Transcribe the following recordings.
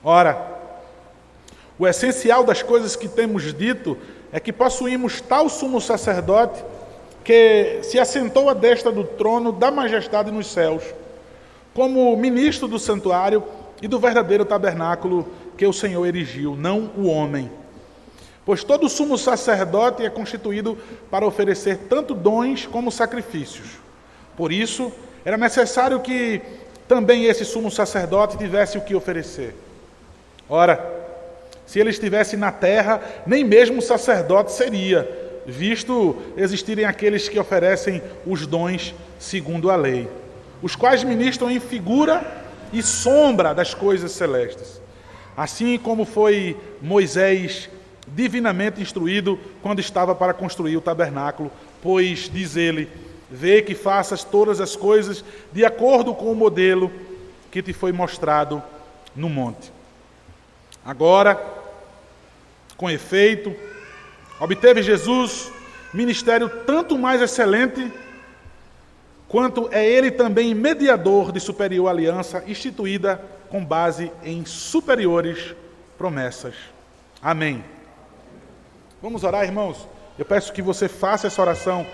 Ora, o essencial das coisas que temos dito é que possuímos tal sumo sacerdote que se assentou à destra do trono da majestade nos céus, como ministro do santuário e do verdadeiro tabernáculo que o Senhor erigiu, não o homem. Pois todo sumo sacerdote é constituído para oferecer tanto dons como sacrifícios. Por isso, era necessário que também esse sumo sacerdote tivesse o que oferecer. Ora, se ele estivesse na terra, nem mesmo sacerdote seria, visto existirem aqueles que oferecem os dons segundo a lei, os quais ministram em figura e sombra das coisas celestes. Assim como foi Moisés divinamente instruído quando estava para construir o tabernáculo, pois, diz ele, vê que faças todas as coisas de acordo com o modelo que te foi mostrado no monte. Agora, com efeito, obteve Jesus ministério tanto mais excelente, quanto é ele também mediador de superior aliança, instituída com base em superiores promessas. Amém. Vamos orar, irmãos? Eu peço que você faça essa oração,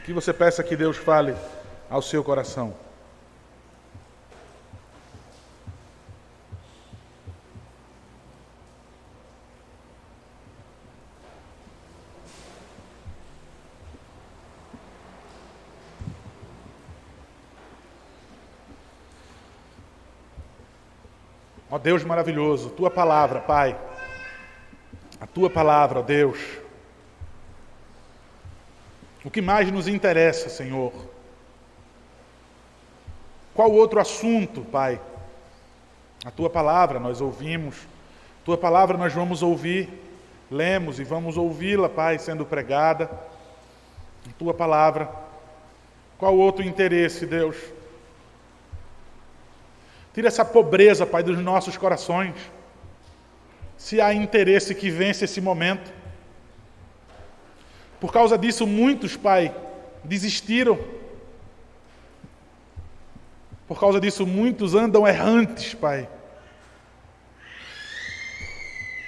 que você peça que Deus fale ao seu coração. Ó Deus maravilhoso, Tua palavra, Pai, a Tua palavra, ó Deus, o que mais nos interessa, Senhor? Qual outro assunto, Pai? A Tua palavra nós ouvimos, Tua palavra nós vamos ouvir, lemos e vamos ouvi-la, Pai, sendo pregada, a Tua palavra. Qual outro interesse, Deus? Tira essa pobreza, Pai, dos nossos corações. Se há interesse que vence esse momento. Por causa disso, muitos, Pai, desistiram. Por causa disso, muitos andam errantes, Pai.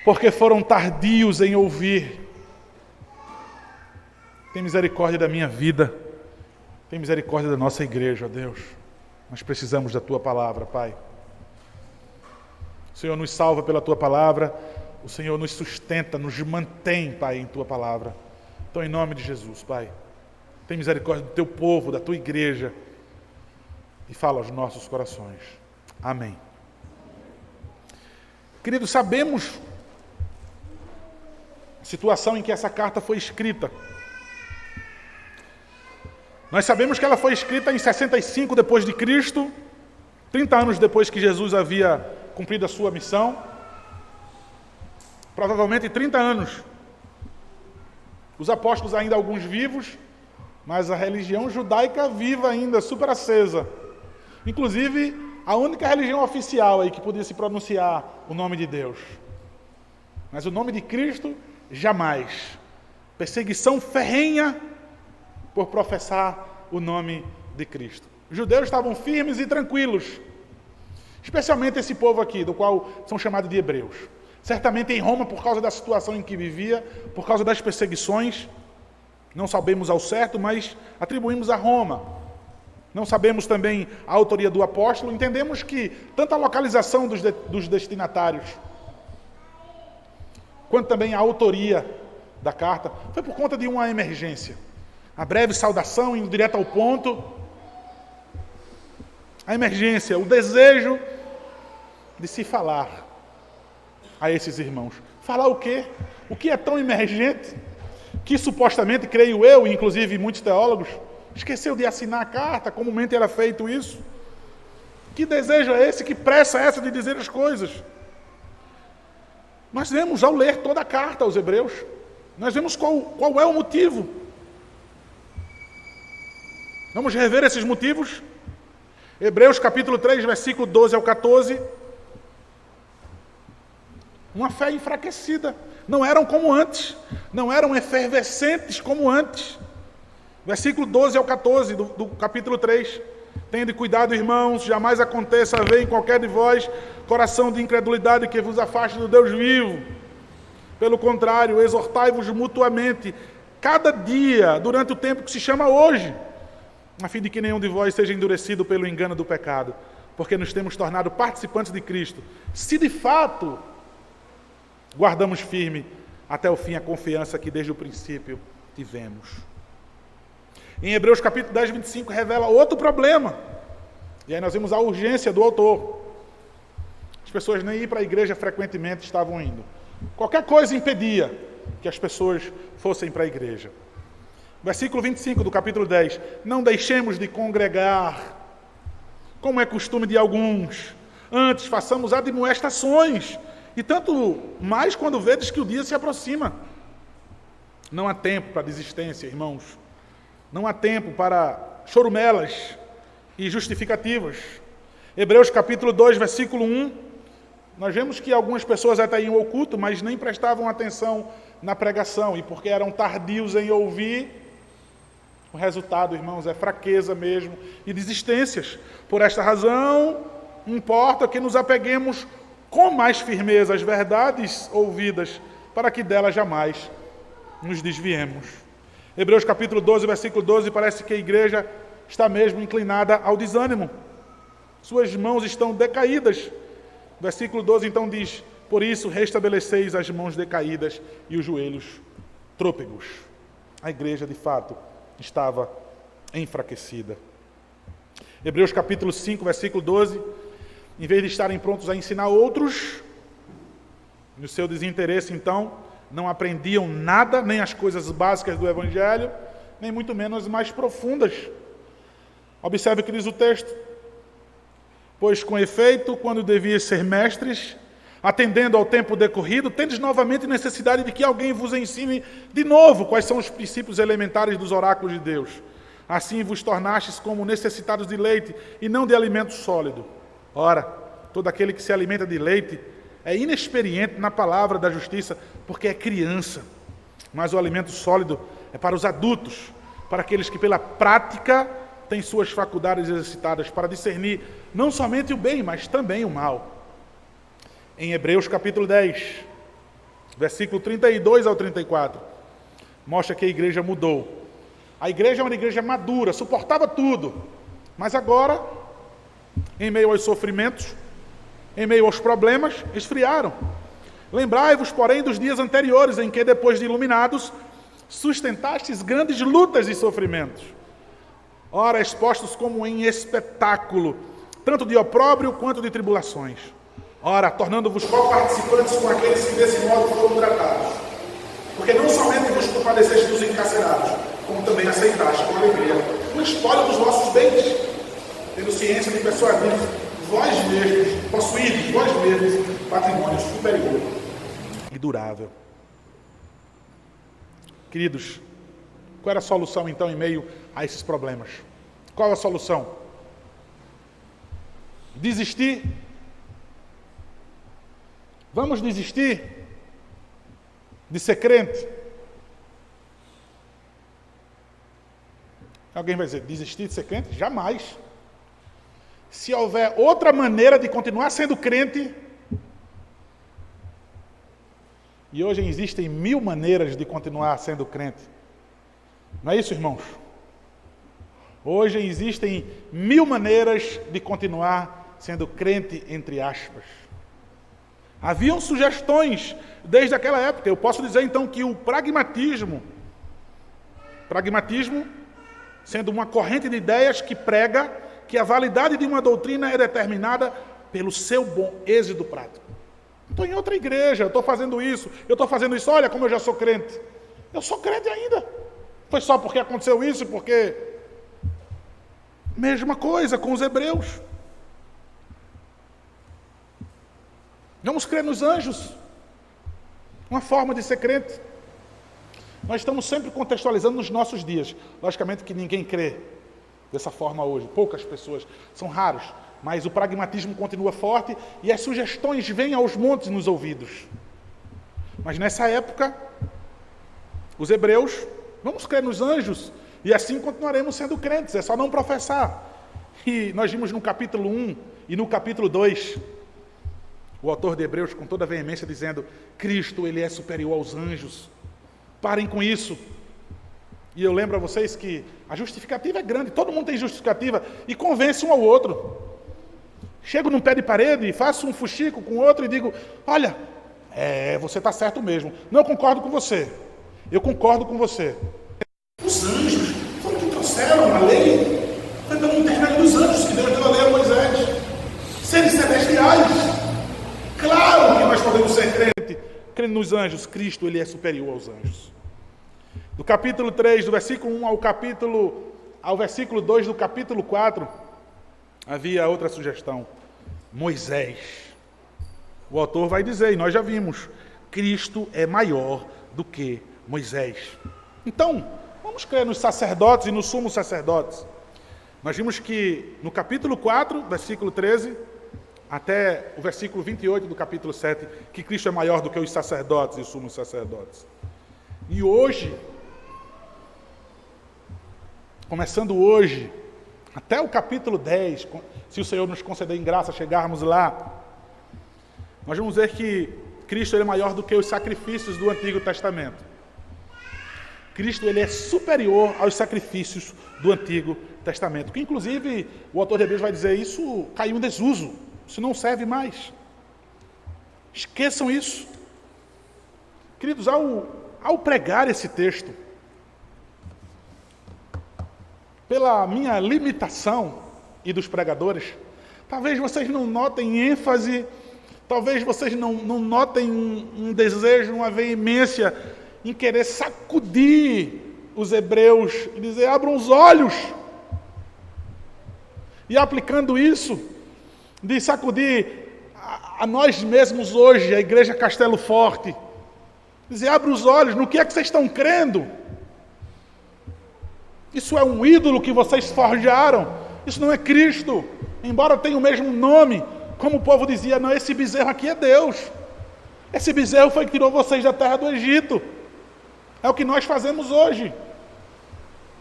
Porque foram tardios em ouvir. Tem misericórdia da minha vida. Tem misericórdia da nossa igreja, ó Deus. Nós precisamos da Tua palavra, Pai. O Senhor nos salva pela Tua palavra. O Senhor nos sustenta, nos mantém, Pai, em Tua palavra. Então, em nome de Jesus, Pai, tem misericórdia do Teu povo, da Tua igreja. E fala aos nossos corações. Amém. Queridos, sabemos a situação em que essa carta foi escrita. Nós sabemos que ela foi escrita em 65 depois de Cristo, 30 anos depois que Jesus havia cumprido a sua missão. Provavelmente 30 anos. Os apóstolos ainda alguns vivos, mas a religião judaica viva ainda, super acesa. Inclusive, a única religião oficial aí que podia se pronunciar o nome de Deus. Mas o nome de Cristo, jamais. Perseguição ferrenha por professar o nome de Cristo. Os judeus estavam firmes e tranquilos, especialmente esse povo aqui, do qual são chamados de hebreus. Certamente em Roma, por causa da situação em que vivia, por causa das perseguições, não sabemos ao certo, mas atribuímos a Roma. Não sabemos também a autoria do apóstolo, entendemos que tanto a localização dos destinatários, quanto também a autoria da carta, foi por conta de uma emergência. A breve saudação, indo direto ao ponto. A emergência, o desejo de se falar a esses irmãos. Falar o quê? O que é tão emergente que supostamente, creio eu, e inclusive muitos teólogos, esqueceu de assinar a carta, comumente era feito isso. Que desejo é esse? Que pressa é essa de dizer as coisas? Nós vemos, ao ler toda a carta aos hebreus, nós vemos qual é o motivo. Vamos rever esses motivos? Hebreus capítulo 3, versículo 12 ao 14. Uma fé enfraquecida. Não eram como antes. Não eram efervescentes como antes. Versículo 12 ao 14 do capítulo 3. Tende cuidado, irmãos, jamais aconteça haver em qualquer de vós coração de incredulidade que vos afaste do Deus vivo. Pelo contrário, exortai-vos mutuamente, cada dia, durante o tempo que se chama hoje, a fim de que nenhum de vós seja endurecido pelo engano do pecado, porque nos temos tornado participantes de Cristo, se de fato guardamos firme até o fim a confiança que desde o princípio tivemos. Em Hebreus capítulo 10, 25, revela outro problema. E aí nós vemos a urgência do autor. As pessoas nem ir para a igreja frequentemente estavam indo. Qualquer coisa impedia que as pessoas fossem para a igreja. Versículo 25 do capítulo 10. Não deixemos de congregar, como é costume de alguns. Antes façamos admoestações, e tanto mais quando vedes que o dia se aproxima. Não há tempo para desistência, irmãos. Não há tempo para chorumelas e justificativas. Hebreus capítulo 2, versículo 1. Nós vemos que algumas pessoas até iam ao culto, mas nem prestavam atenção na pregação. E porque eram tardios em ouvir, o resultado, irmãos, é fraqueza mesmo e desistências. Por esta razão, importa que nos apeguemos com mais firmeza às verdades ouvidas, para que delas jamais nos desviemos. Hebreus capítulo 12, versículo 12, parece que a igreja está mesmo inclinada ao desânimo. Suas mãos estão decaídas. Versículo 12 então diz: por isso restabeleceis as mãos decaídas e os joelhos trôpegos. A igreja, de fato, estava enfraquecida. Hebreus capítulo 5, versículo 12, em vez de estarem prontos a ensinar outros, no seu desinteresse, então, não aprendiam nada, nem as coisas básicas do Evangelho, nem muito menos as mais profundas. Observe o que diz o texto. Pois, com efeito, quando devias ser mestres, atendendo ao tempo decorrido, tendes novamente necessidade de que alguém vos ensine de novo quais são os princípios elementares dos oráculos de Deus. Assim vos tornastes como necessitados de leite e não de alimento sólido. Ora, todo aquele que se alimenta de leite é inexperiente na palavra da justiça, porque é criança. Mas o alimento sólido é para os adultos, para aqueles que pela prática têm suas faculdades exercitadas para discernir não somente o bem, mas também o mal. Em Hebreus capítulo 10, versículo 32 ao 34, mostra que a igreja mudou. A igreja é uma igreja madura, suportava tudo, mas agora, em meio aos sofrimentos, em meio aos problemas, esfriaram. Lembrai-vos, porém, dos dias anteriores, em que, depois de iluminados, sustentastes grandes lutas e sofrimentos. Ora, expostos como em espetáculo, tanto de opróbrio quanto de tribulações. Ora, tornando-vos co-participantes com aqueles que desse modo foram tratados. Porque não somente vos compadeceste dos encarcerados, como também aceitaste com alegria o espólio dos vossos bens, tendo ciência de persuadir vós mesmos, possuídos vós mesmos patrimônio superior e durável. Queridos, qual era a solução então em meio a esses problemas? Qual a solução? Desistir? Vamos desistir de ser crente? Alguém vai dizer, desistir de ser crente? Jamais. Se houver outra maneira de continuar sendo crente, e hoje existem 1000 maneiras de continuar sendo crente. Não é isso, irmãos? Hoje existem 1000 maneiras de continuar sendo crente, entre aspas. Haviam sugestões desde aquela época. Eu posso dizer então que o pragmatismo, sendo uma corrente de ideias que prega que a validade de uma doutrina é determinada pelo seu bom êxito prático. Estou em outra igreja, eu estou fazendo isso, olha como eu já sou crente. Eu sou crente ainda. Foi só porque aconteceu isso, porque... Mesma coisa com os hebreus. Vamos crer nos anjos. Uma forma de ser crente. Nós estamos sempre contextualizando nos nossos dias. Logicamente que ninguém crê dessa forma hoje. Poucas pessoas, são raros. Mas o pragmatismo continua forte e as sugestões vêm aos montes nos ouvidos. Mas nessa época, os hebreus, vamos crer nos anjos e assim continuaremos sendo crentes. É só não professar. E nós vimos no capítulo 1 e no capítulo 2, o autor de Hebreus com toda a veemência dizendo, Cristo, ele é superior aos anjos. Parem com isso. E eu lembro a vocês que a justificativa é grande, todo mundo tem justificativa e convence um ao outro. Chego num pé de parede, faço um fuxico com o outro e digo, olha, você está certo mesmo. Não, eu concordo com você. Eu concordo com você. Os anjos foram que trouxeram a lei. Foi pelo intermédio dos anjos que Deus deu a lei a Moisés. Seres celestiais. Claro que nós podemos ser crendo nos anjos. Cristo, ele é superior aos anjos. Do capítulo 3, do versículo 1 ao versículo 2 do capítulo 4, havia outra sugestão. Moisés. O autor vai dizer, e nós já vimos, Cristo é maior do que Moisés. Então, vamos crer nos sacerdotes e nos sumos sacerdotes. Nós vimos que no capítulo 4, versículo 13, até o versículo 28 do capítulo 7, que Cristo é maior do que os sacerdotes e os sumos sacerdotes. E hoje, começando hoje, até o capítulo 10, se o Senhor nos conceder em graça chegarmos lá, nós vamos ver que Cristo ele é maior do que os sacrifícios do Antigo Testamento. Cristo ele é superior aos sacrifícios do Antigo Testamento. Que inclusive o autor de Hebreus vai dizer, isso caiu em desuso, isso não serve mais. Esqueçam isso. Queridos, ao pregar esse texto, pela minha limitação e dos pregadores, talvez vocês não notem ênfase, talvez vocês não notem um desejo, uma veemência em querer sacudir os hebreus e dizer, abram os olhos. E aplicando isso, de sacudir a nós mesmos hoje, a Igreja Castelo Forte, dizer, abram os olhos, no que é que vocês estão crendo? Isso é um ídolo que vocês forjaram, isso não é Cristo, embora tenha o mesmo nome, como o povo dizia, não, esse bezerro aqui é Deus, esse bezerro foi que tirou vocês da terra do Egito, é o que nós fazemos hoje,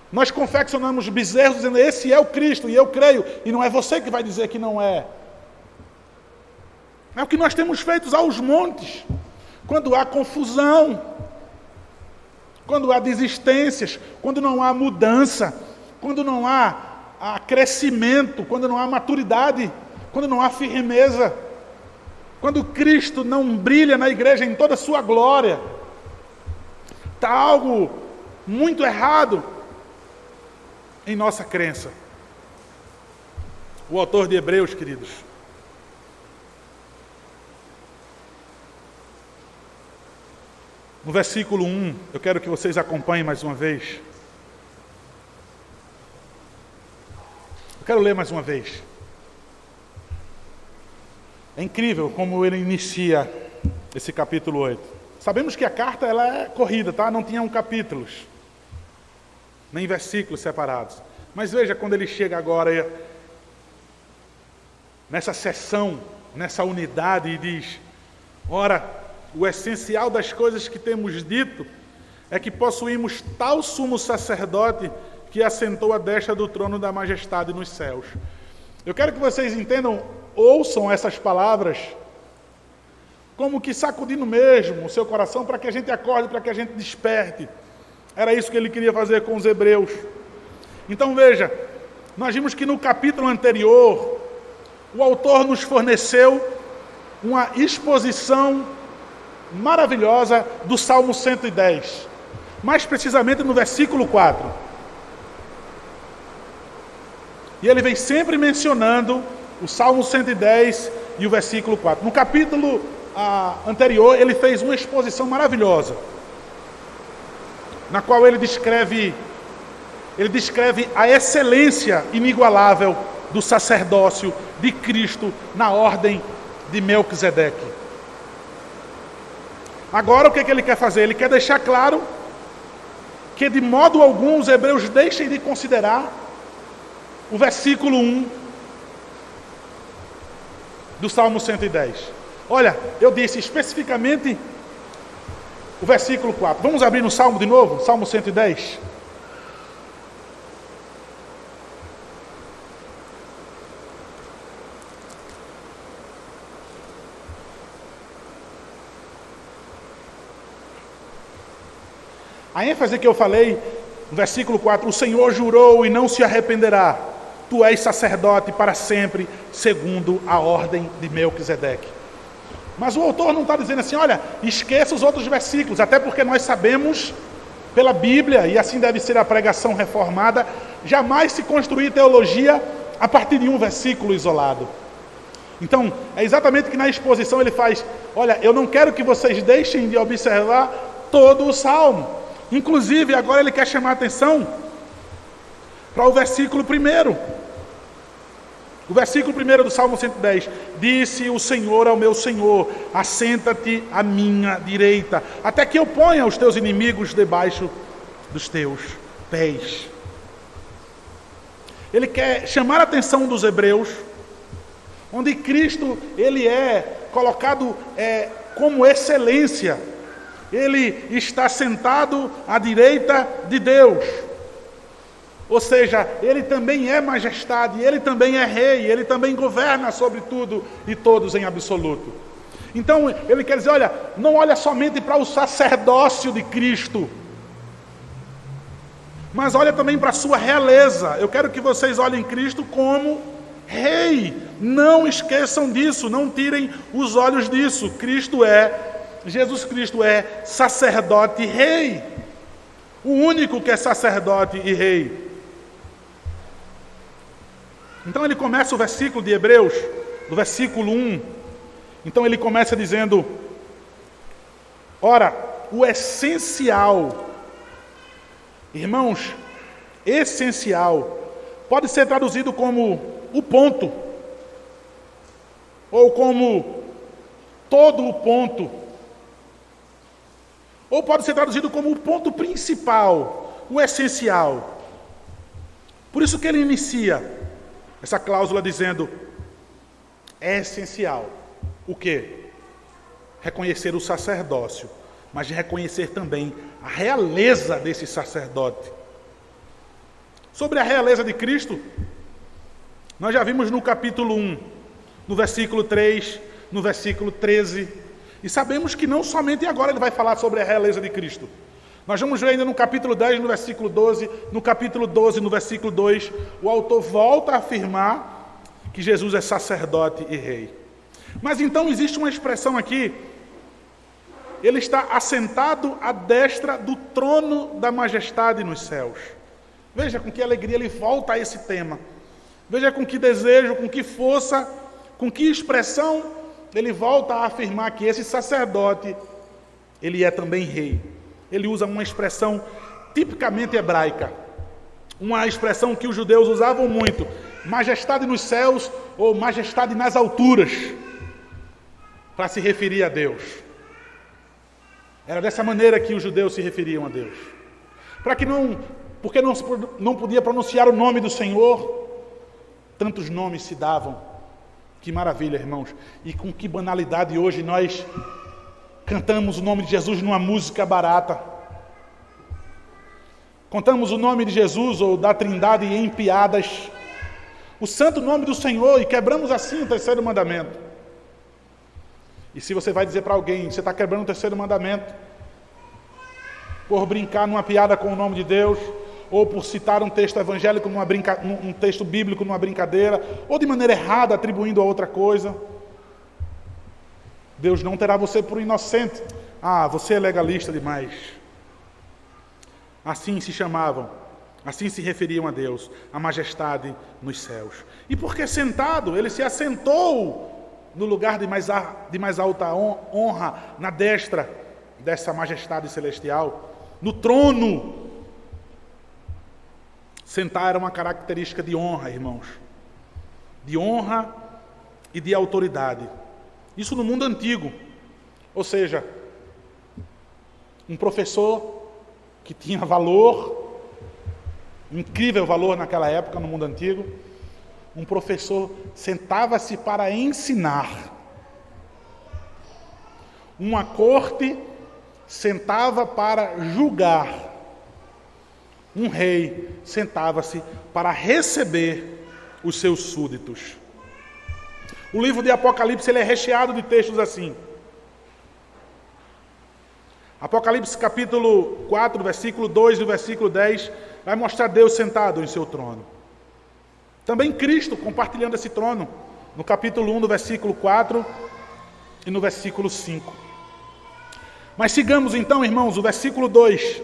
nós confeccionamos bezerros dizendo, esse é o Cristo, e eu creio, e não é você que vai dizer que não é, é o que nós temos feito aos montes, quando há confusão, quando há desistências, quando não há mudança, quando não há crescimento, quando não há maturidade, quando não há firmeza, quando Cristo não brilha na igreja em toda a sua glória, está algo muito errado em nossa crença. O autor de Hebreus, queridos, no versículo 1, eu quero que vocês acompanhem mais uma vez. Eu quero ler mais uma vez. É incrível como ele inicia esse capítulo 8. Sabemos que a carta ela é corrida, tá? Não tinham capítulos, nem versículos separados. Mas veja quando ele chega agora nessa seção, nessa unidade e diz, ora, o essencial das coisas que temos dito é que possuímos tal sumo sacerdote que assentou à destra do trono da majestade nos céus. Eu quero que vocês entendam, ouçam essas palavras, como que sacudindo mesmo o seu coração para que a gente acorde, para que a gente desperte. Era isso que ele queria fazer com os hebreus. Então veja, nós vimos que no capítulo anterior, o autor nos forneceu uma exposição maravilhosa do Salmo 110, mais precisamente no versículo 4. E ele vem sempre mencionando o Salmo 110 e o versículo 4. No capítulo anterior, ele fez uma exposição maravilhosa, na qual ele descreve a excelência inigualável do sacerdócio de Cristo na ordem de Melquisedeque. Agora o que ele quer fazer? Ele quer deixar claro que de modo algum os hebreus deixem de considerar o versículo 1 do Salmo 110. Olha, eu disse especificamente o versículo 4. Vamos abrir no Salmo de novo? Salmo 110. A ênfase que eu falei, no versículo 4, o Senhor jurou e não se arrependerá. Tu és sacerdote para sempre, segundo a ordem de Melquisedeque. Mas o autor não está dizendo assim, olha, esqueça os outros versículos, até porque nós sabemos pela Bíblia, e assim deve ser a pregação reformada, jamais se construir teologia a partir de um versículo isolado. Então, é exatamente que na exposição ele faz, olha, eu não quero que vocês deixem de observar todo o Salmo. Inclusive, agora ele quer chamar a atenção para o versículo 1. O versículo 1 do Salmo 110. Disse o Senhor ao meu Senhor, assenta-te à minha direita, até que eu ponha os teus inimigos debaixo dos teus pés. Ele quer chamar a atenção dos hebreus, onde Cristo ele é colocado como excelência. Ele está sentado à direita de Deus. Ou seja, ele também é majestade, ele também é rei, ele também governa sobre tudo e todos em absoluto. Então, ele quer dizer, olha, não olha somente para o sacerdócio de Cristo, mas olha também para a sua realeza. Eu quero que vocês olhem Cristo como rei. Não esqueçam disso, não tirem os olhos disso. Jesus Cristo é sacerdote e rei. O único que é sacerdote e rei. Então ele começa o versículo de Hebreus, do versículo 1. Então ele começa dizendo, ora, o essencial, irmãos, essencial, pode ser traduzido como o ponto, ou como todo o ponto, ou pode ser traduzido como o ponto principal, o essencial. Por isso que ele inicia essa cláusula dizendo, é essencial. O quê? Reconhecer o sacerdócio, mas reconhecer também a realeza desse sacerdote. Sobre a realeza de Cristo, nós já vimos no capítulo 1, no versículo 3, no versículo 13, e sabemos que não somente agora ele vai falar sobre a realeza de Cristo. Nós vamos ver ainda no capítulo 10, no versículo 12, no capítulo 12, no versículo 2, o autor volta a afirmar que Jesus é sacerdote e rei. Mas então existe uma expressão aqui, ele está assentado à destra do trono da majestade nos céus. Veja com que alegria ele volta a esse tema. Veja com que desejo, com que força, com que expressão ele volta a afirmar que esse sacerdote, ele é também rei. Ele usa uma expressão tipicamente hebraica, uma expressão que os judeus usavam muito, majestade nos céus ou majestade nas alturas, para se referir a Deus. Era dessa maneira que os judeus se referiam a Deus. Porque não podia pronunciar o nome do Senhor, tantos nomes se davam. Que maravilha, irmãos. E com que banalidade hoje nós cantamos o nome de Jesus numa música barata. Contamos o nome de Jesus ou da Trindade em piadas. O santo nome do Senhor e quebramos assim o terceiro mandamento. E se você vai dizer para alguém, você está quebrando o terceiro mandamento, por brincar numa piada com o nome de Deus, ou por citar um texto evangélico, um texto bíblico numa brincadeira, ou de maneira errada, atribuindo a outra coisa, Deus não terá você por inocente. Ah, você é legalista demais. Assim se chamavam, assim se referiam a Deus, a majestade nos céus. E porque sentado, ele se assentou no lugar de mais alta honra, na destra dessa majestade celestial, no trono. Sentar era uma característica de honra, irmãos. De honra e de autoridade. Isso no mundo antigo. Ou seja, um professor que tinha valor, incrível valor naquela época, no mundo antigo, um professor sentava-se para ensinar. Uma corte sentava para julgar. Um rei sentava-se para receber os seus súditos. O livro de Apocalipse ele é recheado de textos assim. Apocalipse capítulo 4, versículo 2 e o versículo 10, vai mostrar Deus sentado em seu trono. Também Cristo compartilhando esse trono, no capítulo 1, no versículo 4 e no versículo 5. Mas sigamos então, irmãos, o versículo 2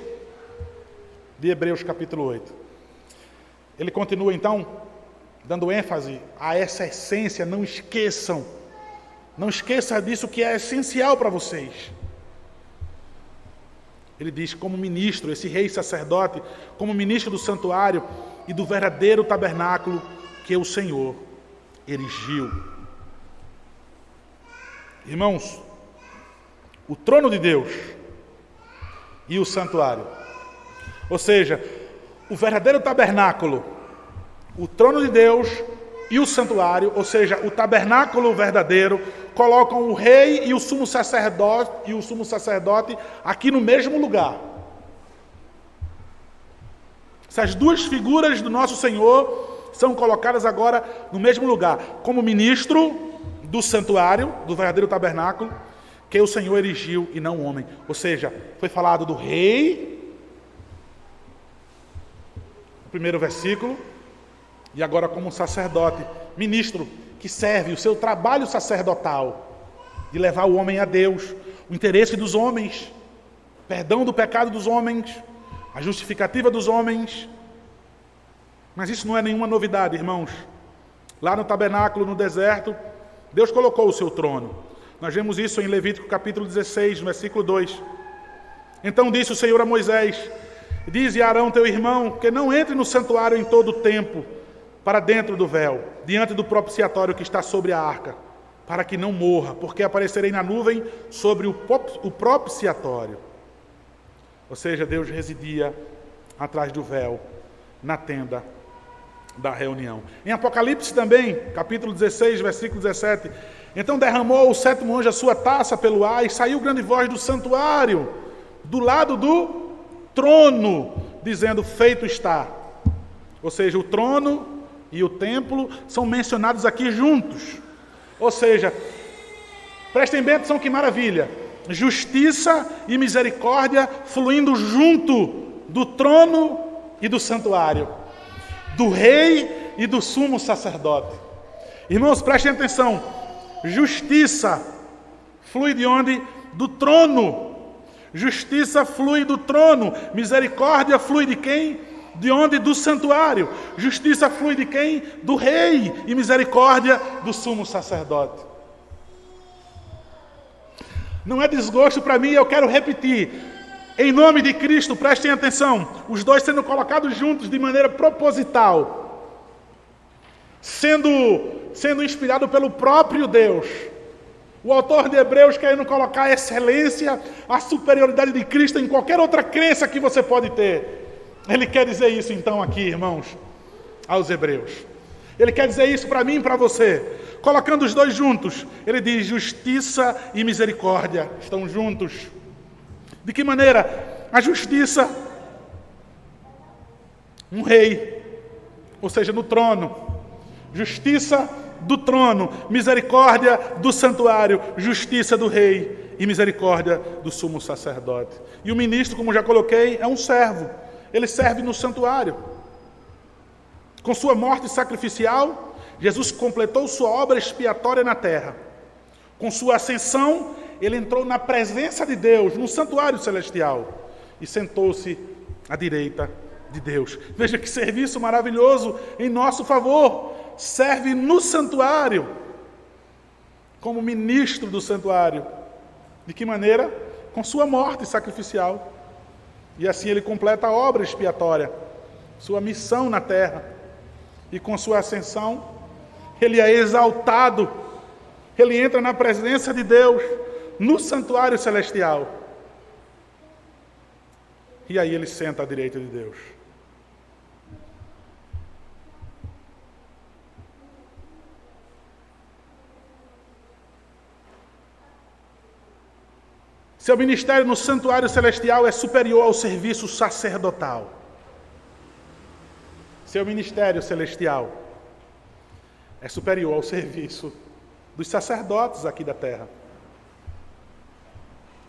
de Hebreus capítulo 8. Ele continua então, dando ênfase a essa essência, não esqueçam disso que é essencial para vocês. Ele diz, como ministro, esse rei sacerdote, como ministro do santuário e do verdadeiro tabernáculo que o Senhor erigiu. Irmãos, o trono de Deus e o santuário, ou seja, o verdadeiro tabernáculo, o trono de Deus e o santuário, ou seja, o tabernáculo verdadeiro, colocam o rei e o sumo sacerdote aqui no mesmo lugar. Essas duas figuras do nosso Senhor são colocadas agora no mesmo lugar, como ministro do santuário, do verdadeiro tabernáculo, que o Senhor erigiu e não o homem. Ou seja, foi falado do rei, no primeiro versículo, e agora como um sacerdote, ministro, que serve o seu trabalho sacerdotal, de levar o homem a Deus, o interesse dos homens, perdão do pecado dos homens, a justificativa dos homens. Mas isso não é nenhuma novidade, irmãos. Lá no tabernáculo, no deserto, Deus colocou o seu trono. Nós vemos isso em Levítico capítulo 16, no versículo 2. Então disse o Senhor a Moisés, dize a Arão teu irmão, que não entre no santuário em todo o tempo, para dentro do véu, diante do propiciatório que está sobre a arca, para que não morra, porque aparecerei na nuvem sobre o propiciatório. Ou seja, Deus residia atrás do véu, na tenda da reunião. Em Apocalipse também, capítulo 16, versículo 17, então derramou o sétimo anjo a sua taça pelo ar, e saiu grande voz do santuário, do lado do trono, dizendo, feito está. Ou seja, o trono e o templo são mencionados aqui juntos. Ou seja, prestem bem atenção que maravilha. Justiça e misericórdia fluindo junto do trono e do santuário, do rei e do sumo sacerdote. Irmãos, prestem atenção. Justiça flui de onde? Do trono. Justiça flui do trono. Misericórdia flui de quem? De onde? Do santuário. Justiça flui de quem? Do rei. E misericórdia do sumo sacerdote. Não é desgosto para mim, eu quero repetir. Em nome de Cristo, prestem atenção. Os dois sendo colocados juntos de maneira proposital. Sendo inspirado pelo próprio Deus. O autor de Hebreus querendo colocar a excelência, a superioridade de Cristo em qualquer outra crença que você pode ter. Ele quer dizer isso então aqui, irmãos, aos hebreus. Ele quer dizer isso para mim e para você. Colocando os dois juntos, ele diz justiça e misericórdia estão juntos. De que maneira? A justiça, um rei, ou seja, no trono. Justiça do trono, misericórdia do santuário, justiça do rei e misericórdia do sumo sacerdote. E o ministro, como já coloquei, é um servo. Ele serve no santuário. Com sua morte sacrificial, Jesus completou sua obra expiatória na terra. Com sua ascensão, ele entrou na presença de Deus, no santuário celestial, e sentou-se à direita de Deus. Veja que serviço maravilhoso em nosso favor. Serve no santuário, como ministro do santuário. De que maneira? Com sua morte sacrificial. E assim ele completa a obra expiatória, sua missão na terra. E com sua ascensão, ele é exaltado. Ele entra na presença de Deus, no santuário celestial. E aí ele senta à direita de Deus. Seu ministério no santuário celestial é superior ao serviço sacerdotal. Seu ministério celestial é superior ao serviço dos sacerdotes aqui da terra.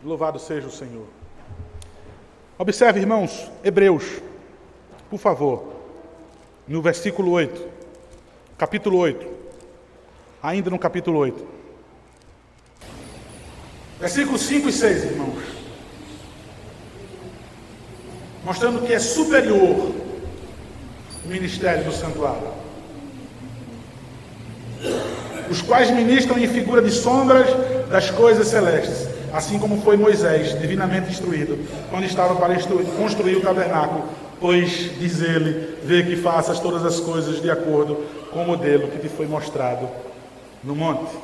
Louvado seja o Senhor. Observe, irmãos, Hebreus, por favor, no versículo 8, capítulo 8, ainda no capítulo 8. Versículos 5 e 6, irmãos. Mostrando que é superior o ministério do santuário. Os quais ministram em figura de sombras das coisas celestes, assim como foi Moisés, divinamente instruído, quando estava para construir o tabernáculo, pois, diz ele, vê que faças todas as coisas de acordo com o modelo que te foi mostrado no monte.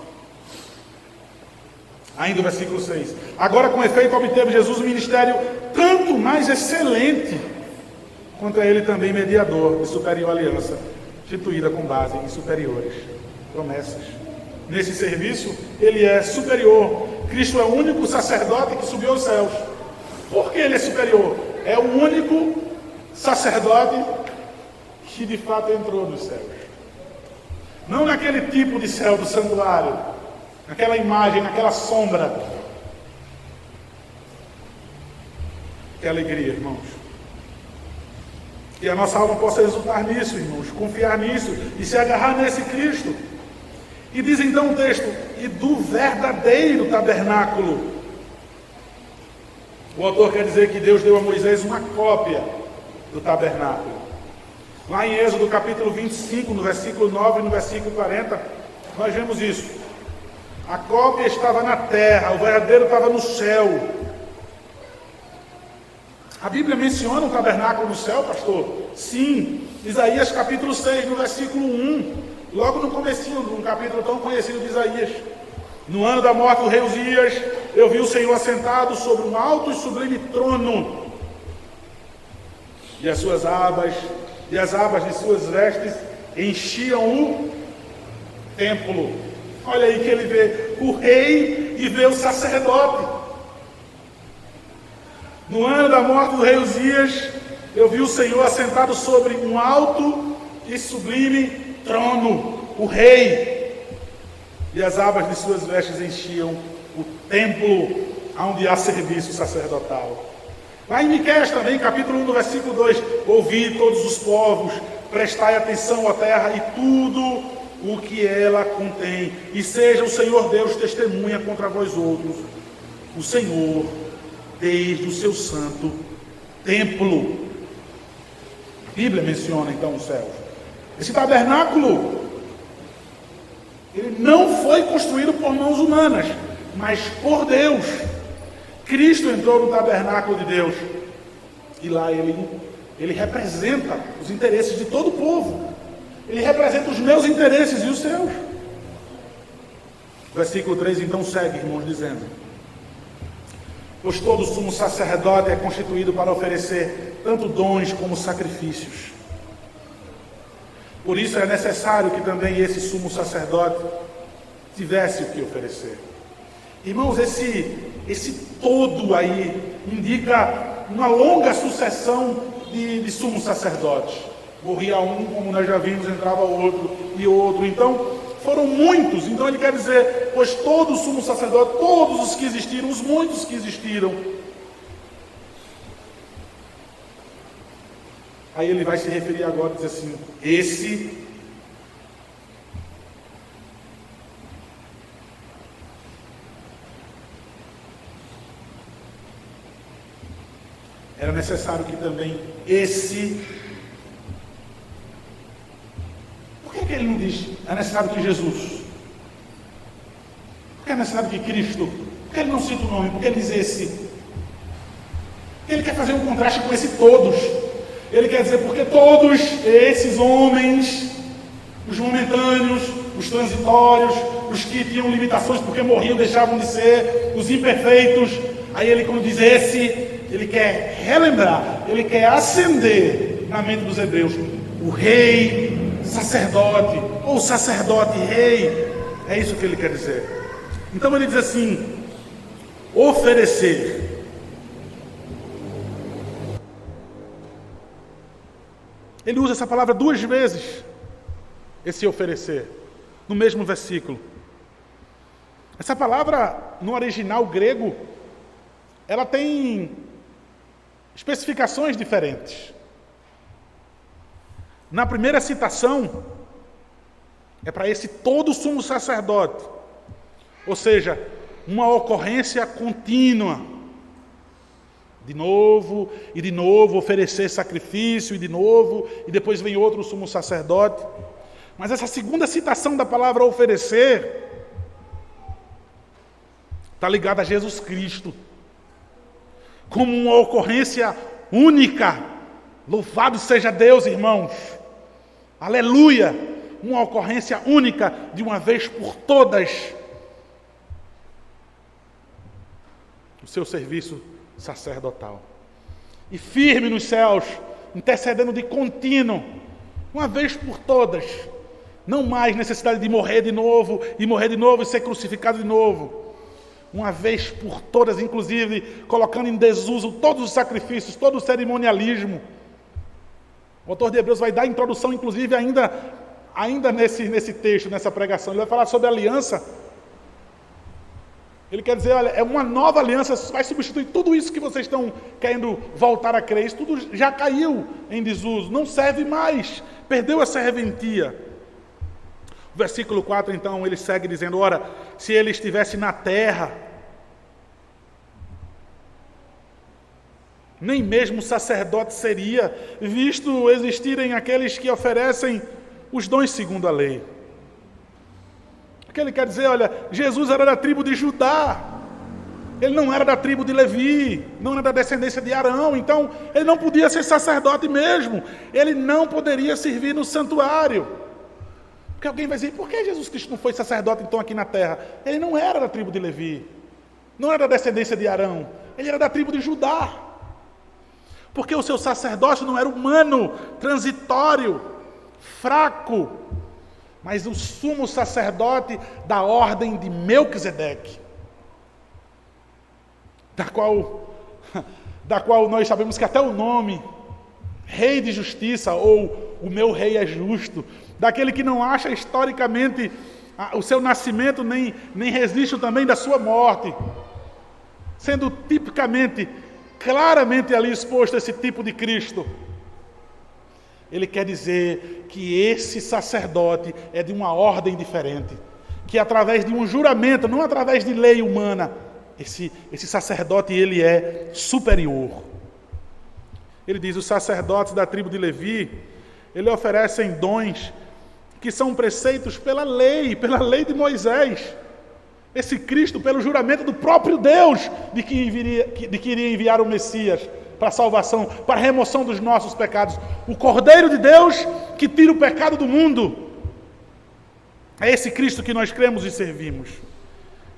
Ainda o versículo 6. Agora, com efeito, obteve Jesus um ministério tanto mais excelente, quanto a ele também mediador de superior aliança, instituída com base em superiores promessas. Nesse serviço, ele é superior. Cristo é o único sacerdote que subiu aos céus. Por que ele é superior? É o único sacerdote que de fato entrou nos céus. Não naquele tipo de céu do santuário, naquela imagem, naquela sombra. Que alegria, irmãos. Que a nossa alma possa exultar nisso, irmãos, confiar nisso e se agarrar nesse Cristo. E diz então o texto, e do verdadeiro tabernáculo. O autor quer dizer que Deus deu a Moisés uma cópia do tabernáculo. Lá em Êxodo capítulo 25, no versículo 9 e no versículo 40, nós vemos isso. A cópia estava na terra, o verdadeiro estava no céu. A Bíblia menciona o tabernáculo no céu, pastor? Sim. Isaías capítulo 6, no versículo 1. Logo no comecinho de um capítulo tão conhecido de Isaías. No ano da morte do rei Uzias, eu vi o Senhor assentado sobre um alto e sublime trono. E as abas de suas vestes enchiam o templo. Olha aí que ele vê o rei e vê o sacerdote. No ano da morte do rei Uzias, eu vi o Senhor assentado sobre um alto e sublime trono, o rei, e as abas de suas vestes enchiam o templo onde há serviço sacerdotal. Lá em Miqueias também, capítulo 1, no versículo 2, ouvi todos os povos, prestai atenção à terra e tudo o que ela contém, e seja o Senhor Deus testemunha contra vós outros, o Senhor, desde o seu santo templo. A Bíblia menciona então os céus. Esse tabernáculo, ele não foi construído por mãos humanas, mas por Deus. Cristo entrou no tabernáculo de Deus. E lá ele representa os interesses de todo o povo. Ele representa os meus interesses e os seus. O versículo 3 então segue, irmãos, dizendo: pois todo sumo sacerdote é constituído para oferecer tanto dons como sacrifícios. Por isso é necessário que também esse sumo sacerdote tivesse o que oferecer. Irmãos, esse todo aí indica uma longa sucessão de sumos sacerdotes. Morria um, como nós já vimos, entrava outro e outro. Então, foram muitos. Então ele quer dizer, pois todo sumo sacerdote, todos os que existiram, os muitos que existiram. Aí ele vai se referir agora e dizer assim, esse era necessário que também esse... Por que ele não diz, é necessário que Jesus? Por que é necessário que Cristo? Por que ele não cita o nome? Por que ele diz esse? Ele quer fazer um contraste com esse todos. Ele quer dizer, porque todos esses homens, os momentâneos, os transitórios, os que tinham limitações porque morriam, deixavam de ser, os imperfeitos, aí ele, quando diz esse, ele quer relembrar, ele quer acender na mente dos hebreus o rei, sacerdote, ou sacerdote rei, é isso que ele quer dizer. Então ele diz assim, oferecer. Ele usa essa palavra 2 vezes, esse oferecer, no mesmo versículo. Essa palavra, no original grego, ela tem especificações diferentes. Na primeira citação, é para esse todo sumo sacerdote, ou seja, uma ocorrência contínua, de novo e de novo oferecer sacrifício, e de novo, e depois vem outro sumo sacerdote. Mas essa segunda citação da palavra oferecer está ligada a Jesus Cristo, como uma ocorrência única. Louvado seja Deus, irmãos. Aleluia! Uma ocorrência única, de uma vez por todas, o seu serviço sacerdotal. E firme nos céus, intercedendo de contínuo, uma vez por todas. Não mais necessidade de morrer de novo, e ser crucificado de novo. Uma vez por todas, inclusive, colocando em desuso todos os sacrifícios, todo o cerimonialismo. O autor de Hebreus vai dar a introdução, inclusive, ainda nesse texto, nessa pregação. Ele vai falar sobre a aliança. Ele quer dizer, olha, é uma nova aliança, vai substituir tudo isso que vocês estão querendo voltar a crer. Isso tudo já caiu em desuso, não serve mais, perdeu a serventia. O versículo 4, então, ele segue dizendo, ora, se ele estivesse na terra, nem mesmo sacerdote seria, visto existirem aqueles que oferecem os dons segundo a lei. O que ele quer dizer, olha, Jesus era da tribo de Judá, ele não era da tribo de Levi, não era da descendência de Arão, então ele não podia ser sacerdote mesmo, ele não poderia servir no santuário. Porque alguém vai dizer, por que Jesus Cristo não foi sacerdote então aqui na terra? Ele não era da tribo de Levi, não era da descendência de Arão, ele era da tribo de Judá. Porque o seu sacerdócio não era humano, transitório, fraco, mas o sumo sacerdote da ordem de Melquisedeque, da qual nós sabemos que até o nome, Rei de Justiça, ou o meu Rei é Justo, daquele que não acha historicamente o seu nascimento, nem resiste também da sua morte, sendo tipicamente, claramente ali exposto esse tipo de Cristo. Ele quer dizer que esse sacerdote é de uma ordem diferente, que através de um juramento, não através de lei humana, esse sacerdote ele é superior. Ele diz, os sacerdotes da tribo de Levi, eles oferecem dons que são preceitos pela lei de Moisés. Esse Cristo, pelo juramento do próprio Deus, de que iria enviar o Messias para a salvação, para a remoção dos nossos pecados. O Cordeiro de Deus que tira o pecado do mundo. É esse Cristo que nós cremos e servimos.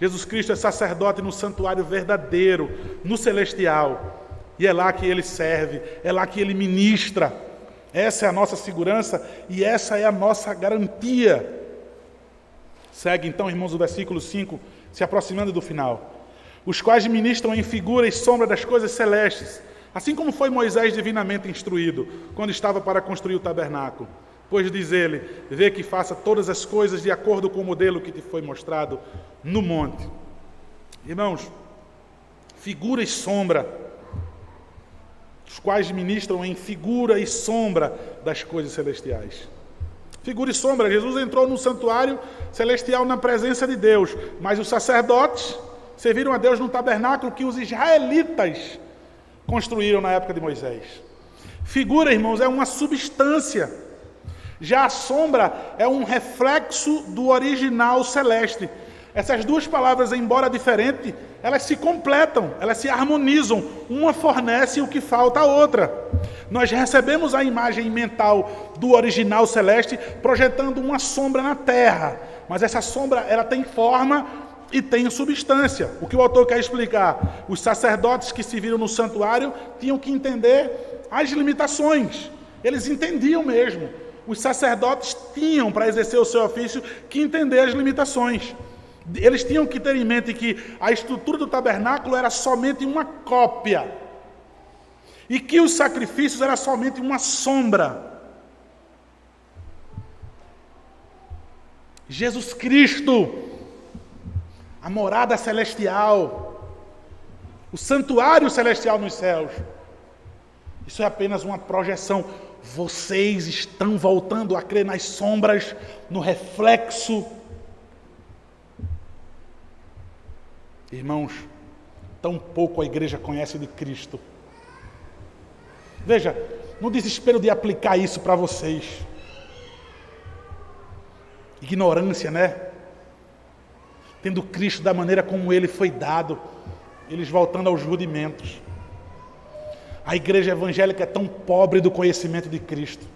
Jesus Cristo é sacerdote no santuário verdadeiro, no celestial. E é lá que ele serve, é lá que ele ministra. Essa é a nossa segurança e essa é a nossa garantia. Segue então, irmãos, o versículo 5, se aproximando do final. Os quais ministram em figura e sombra das coisas celestes, assim como foi Moisés divinamente instruído, quando estava para construir o tabernáculo. Pois diz ele, vê que faça todas as coisas de acordo com o modelo que te foi mostrado no monte. Irmãos, figura e sombra, os quais ministram em figura e sombra das coisas celestiais. Figura e sombra, Jesus entrou no santuário celestial na presença de Deus, mas os sacerdotes serviram a Deus no tabernáculo que os israelitas construíram na época de Moisés. Figura, irmãos, é uma substância, já a sombra é um reflexo do original celeste. Essas duas palavras, embora diferentes, elas se completam, elas se harmonizam. Uma fornece o que falta à outra. Nós recebemos a imagem mental do original celeste, projetando uma sombra na terra. Mas essa sombra, ela tem forma e tem substância. O que o autor quer explicar? Os sacerdotes que se viram no santuário tinham que entender as limitações. Eles entendiam mesmo. Os sacerdotes tinham, para exercer o seu ofício, que entender as limitações. Eles tinham que ter em mente que a estrutura do tabernáculo era somente uma cópia e que os sacrifícios eram somente uma sombra. Jesus Cristo, a morada celestial, o santuário celestial nos céus, Isso é apenas uma projeção. Vocês estão voltando a crer nas sombras, no reflexo. Irmãos, tão pouco a igreja conhece de Cristo. Veja, no desespero de aplicar isso para vocês. Ignorância, né? Tendo Cristo da maneira como Ele foi dado. Eles voltando aos rudimentos. A igreja evangélica é tão pobre do conhecimento de Cristo.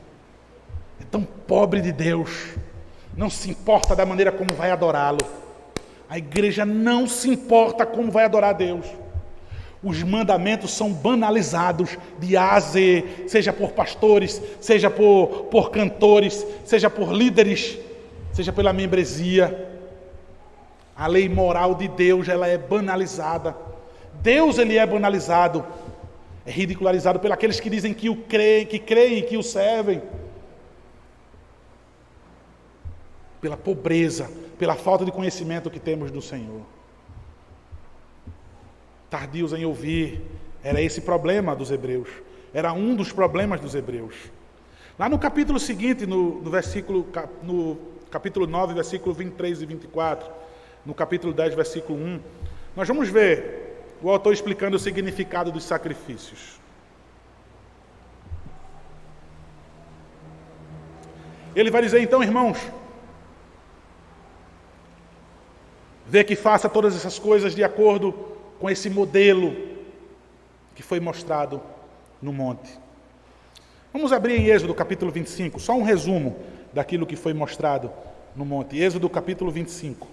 É tão pobre de Deus. Não se importa da maneira como vai adorá-lo. A igreja não se importa como vai adorar a Deus. Os mandamentos são banalizados de A a Z, seja por pastores, seja por cantores, seja por líderes, seja pela membresia. A lei moral de Deus, ela é banalizada. Deus, ele é banalizado. É ridicularizado pelos aqueles que dizem que creem e que o servem. Pela pobreza, pela falta de conhecimento que temos do Senhor. Tardios em ouvir, era esse problema dos hebreus. Era um dos problemas dos hebreus. Lá no capítulo seguinte, no capítulo 9, versículo 23 e 24, no capítulo 10, versículo 1, nós vamos ver o autor explicando o significado dos sacrifícios. Ele vai dizer então, irmãos, vê que faça todas essas coisas de acordo com esse modelo que foi mostrado no monte. Vamos abrir em Êxodo capítulo 25, só um resumo daquilo que foi mostrado no monte. Êxodo capítulo 25.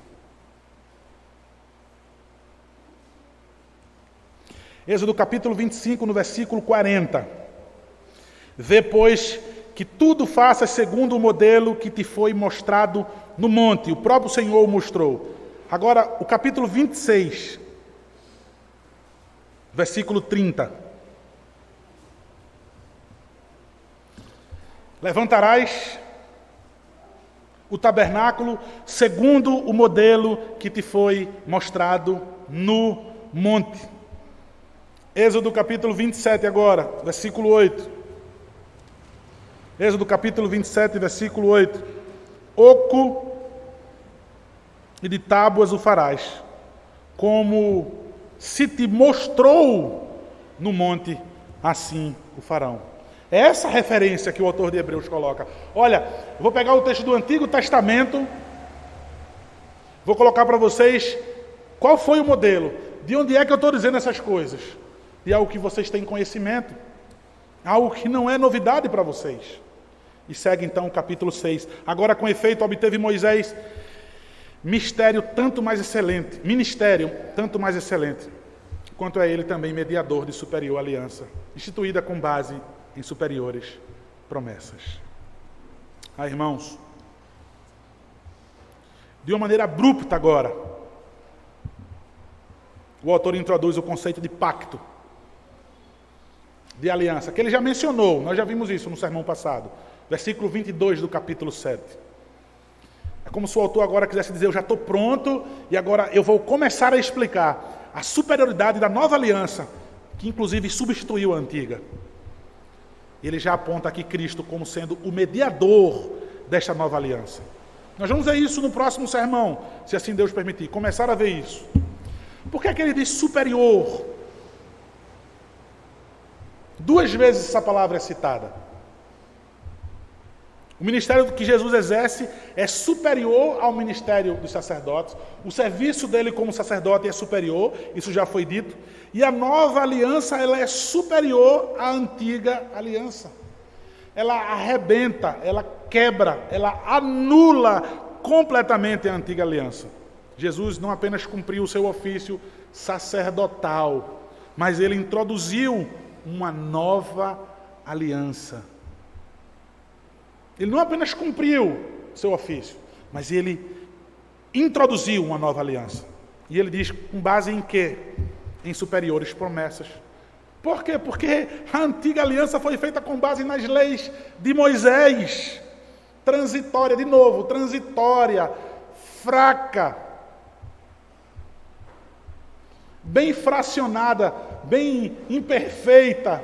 Êxodo capítulo 25, no versículo 40. Vê, pois, que tudo faças segundo o modelo que te foi mostrado no monte. O próprio Senhor o mostrou. Agora, o capítulo 26, versículo 30. Levantarás o tabernáculo segundo o modelo que te foi mostrado no monte. Êxodo capítulo 27 agora, versículo 8. Êxodo capítulo 27, versículo 8. Oco e de tábuas o farás, como se te mostrou no monte, assim o farão. É essa referência que o autor de Hebreus coloca. Olha, eu vou pegar o texto do Antigo Testamento, vou colocar para vocês qual foi o modelo, de onde é que eu estou dizendo essas coisas. De algo que vocês têm conhecimento, algo que não é novidade para vocês. E segue então o capítulo 6. Agora, com efeito, obteve Moisés ministério tanto mais excelente, quanto é ele também mediador de superior aliança, instituída com base em superiores promessas. Irmãos, de uma maneira abrupta agora, o autor introduz o conceito de pacto, de aliança, que ele já mencionou, nós já vimos isso no sermão passado, versículo 22 do capítulo 7. É como se o autor agora quisesse dizer, eu já estou pronto, e agora eu vou começar a explicar a superioridade da nova aliança, que inclusive substituiu a antiga. Ele já aponta aqui Cristo como sendo o mediador desta nova aliança. Nós vamos ver isso no próximo sermão, se assim Deus permitir, começar a ver isso. Por que é que ele diz superior? 2 vezes essa palavra é citada. O ministério que Jesus exerce é superior ao ministério dos sacerdotes. O serviço dele como sacerdote é superior, isso já foi dito. E a nova aliança, ela é superior à antiga aliança. Ela arrebenta, ela quebra, ela anula completamente a antiga aliança. Jesus não apenas cumpriu o seu ofício sacerdotal, mas ele introduziu uma nova aliança. Ele não apenas cumpriu seu ofício, mas ele introduziu uma nova aliança. E ele diz, com base em quê? Em superiores promessas. Por quê? Porque a antiga aliança foi feita com base nas leis de Moisés. Transitória, de novo, transitória, fraca, bem fracionada, bem imperfeita.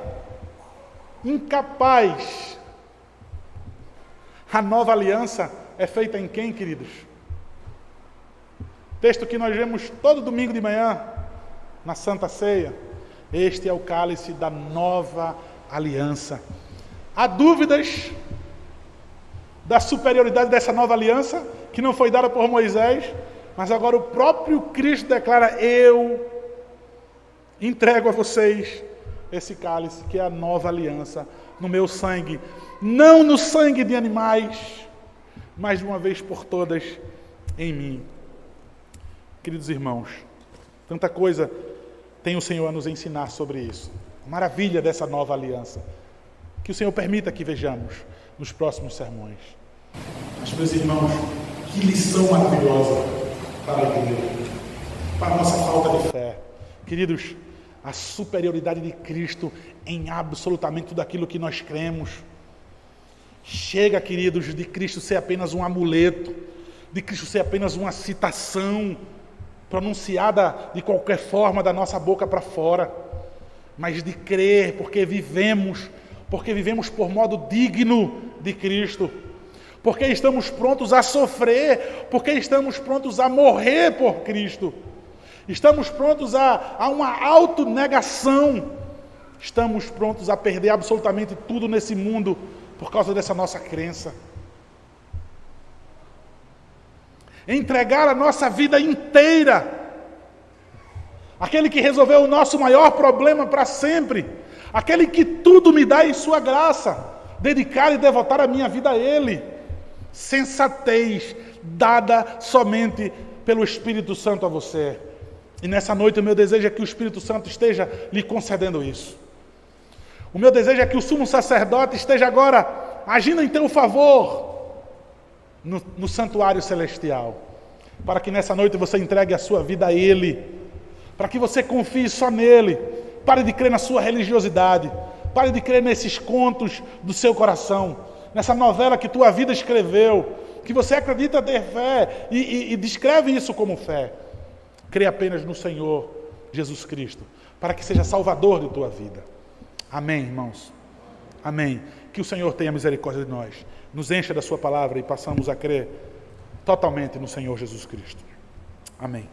incapaz. A nova aliança é feita em quem, queridos? Texto que nós vemos todo domingo de manhã, na Santa Ceia. Este é o cálice da nova aliança. Há dúvidas da superioridade dessa nova aliança, que não foi dada por Moisés, mas agora o próprio Cristo declara: eu entrego a vocês esse cálice, que é a nova aliança, no meu sangue, não no sangue de animais, mas de uma vez por todas em mim. Queridos irmãos, tanta coisa tem o Senhor a nos ensinar sobre isso. A maravilha dessa nova aliança, que o Senhor permita que vejamos nos próximos sermões. Mas, meus irmãos, que lição maravilhosa para a igreja, para a nossa falta de fé. Queridos, a superioridade de Cristo em absolutamente tudo aquilo que nós cremos. Chega, queridos, de Cristo ser apenas um amuleto, de Cristo ser apenas uma citação pronunciada de qualquer forma da nossa boca para fora, mas de crer, porque vivemos por modo digno de Cristo, porque estamos prontos a sofrer, porque estamos prontos a morrer por Cristo, estamos prontos a uma autonegação, estamos prontos a perder absolutamente tudo nesse mundo por causa dessa nossa crença. Entregar a nossa vida inteira, aquele que resolveu o nosso maior problema para sempre, aquele que tudo me dá em sua graça, dedicar e devotar a minha vida a Ele. Sensatez dada somente pelo Espírito Santo a você. E nessa noite o meu desejo é que o Espírito Santo esteja lhe concedendo isso. O meu desejo é que o sumo sacerdote esteja agora agindo em teu favor no santuário celestial, para que nessa noite você entregue a sua vida a Ele, para que você confie só nele. Pare de crer na sua religiosidade, pare de crer nesses contos do seu coração, nessa novela que tua vida escreveu, que você acredita ter fé e descreve isso como fé. Crê apenas no Senhor Jesus Cristo, para que seja salvador de tua vida. Amém, irmãos? Amém. Que o Senhor tenha misericórdia de nós, nos encha da sua palavra e passamos a crer totalmente no Senhor Jesus Cristo. Amém.